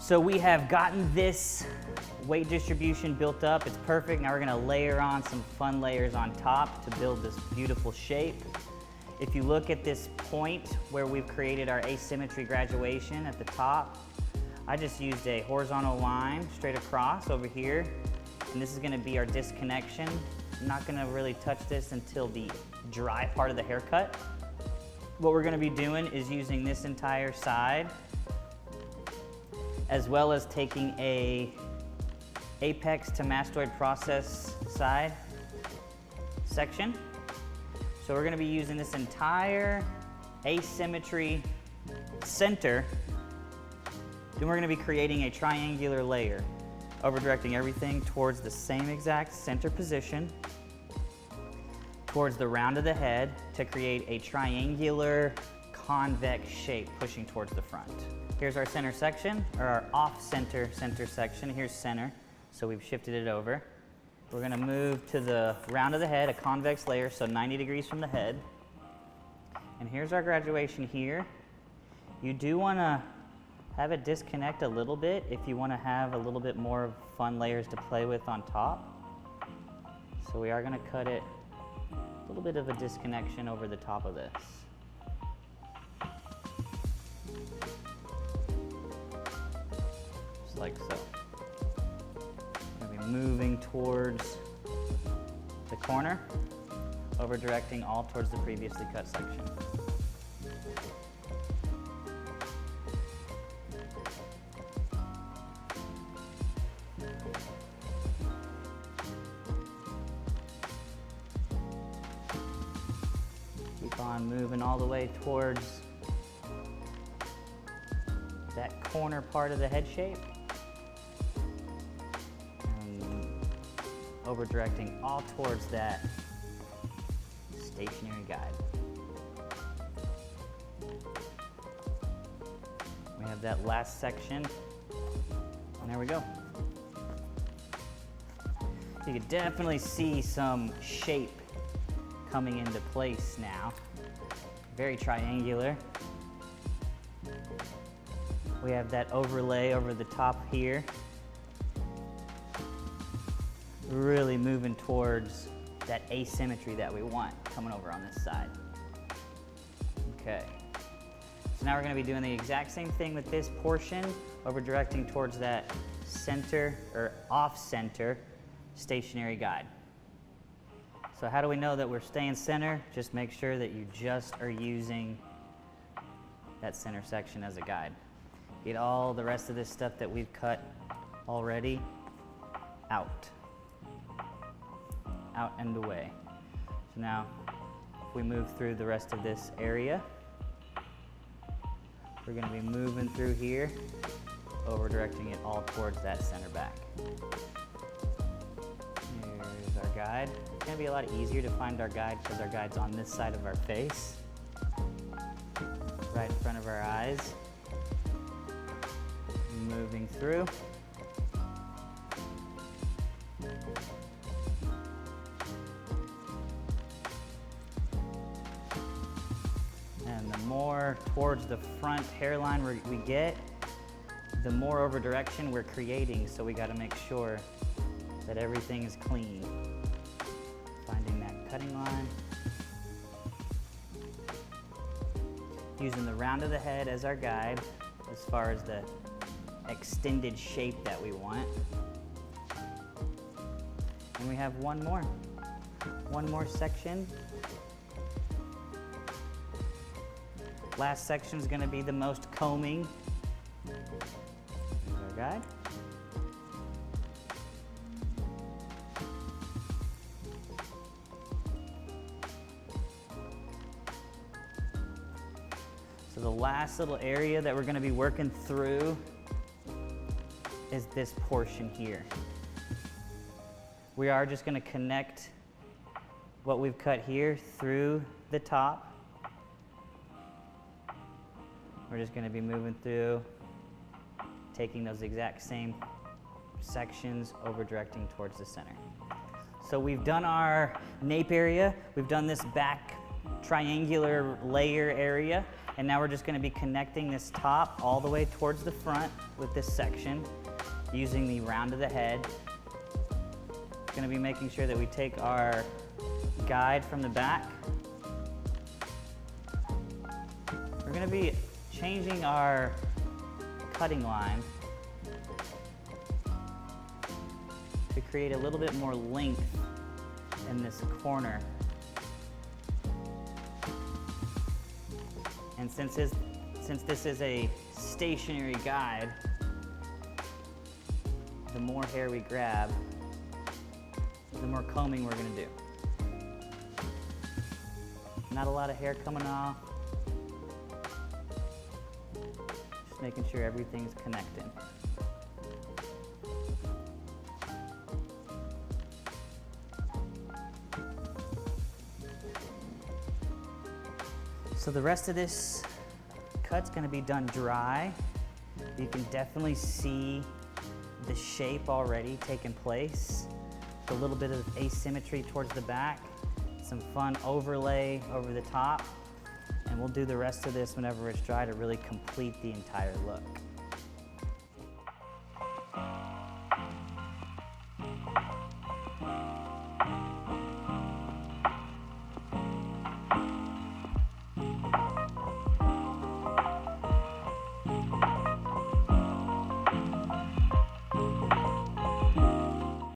So we have gotten this weight distribution built up. It's perfect. Now we're gonna layer on some fun layers on top to build this beautiful shape. If you look at this point where we've created our asymmetry graduation at the top, I just used a horizontal line straight across over here, and this is gonna be our disconnection. I'm not gonna really touch this until the dry part of the haircut. What we're gonna be doing is using this entire side, as well as taking a apex to mastoid process side section. So we're gonna be using this entire asymmetry center. Then we're gonna be creating a triangular layer, over directing everything towards the same exact center position, towards the round of the head to create a triangular convex shape pushing towards the front. Here's our center section, or our off-center section. Here's center, so we've shifted it over. We're gonna move to the round of the head, a convex layer, so 90 degrees from the head. And here's our graduation here. You do wanna have it disconnect a little bit if you wanna have a little bit more fun layers to play with on top. So we are gonna cut it a little bit of a disconnection over the top of this. Just like so. We're gonna be moving towards the corner, over directing all towards the previously cut section. Keep on moving all the way towards that corner part of the head shape. And over directing all towards that stationary guide. We have that last section, and there we go. You can definitely see some shape coming into place now. Very triangular. We have that overlay over the top here. Really moving towards that asymmetry that we want coming over on this side. Okay. So now we're gonna be doing the exact same thing with this portion, over directing towards that center or off-center stationary guide. So how do we know that we're staying center? Just make sure that you just are using that center section as a guide. Get all the rest of this stuff that we've cut already out and away. So now, if we move through the rest of this area, we're gonna be moving through here, over directing it all towards that center back. Here's our guide. It's gonna be a lot easier to find our guide because our guide's on this side of our face, right in front of our eyes. Moving through. And the more towards the front hairline we get, the more over direction we're creating, so we gotta make sure that everything is clean. Finding that cutting line. Using the round of the head as our guide, as far as the extended shape that we want. And we have one more section. Last section is going to be the most combing. There's our guide. So the last little area that we're going to be working through is this portion here. We are just going to connect what we've cut here through the top. We're just going to be moving through, taking those exact same sections, over directing towards the center. So we've done our nape area, we've done this back triangular layer area. And now we're just gonna be connecting this top all the way towards the front with this section using the round of the head. Gonna be making sure that we take our guide from the back. We're gonna be changing our cutting line to create a little bit more length in this corner. And since this is a stationary guide, the more hair we grab, the more combing we're gonna do. Not a lot of hair coming off. Just making sure everything's connected. So the rest of this cut's gonna be done dry. You can definitely see the shape already taking place. A little bit of asymmetry towards the back, some fun overlay over the top, and we'll do the rest of this whenever it's dry to really complete the entire look.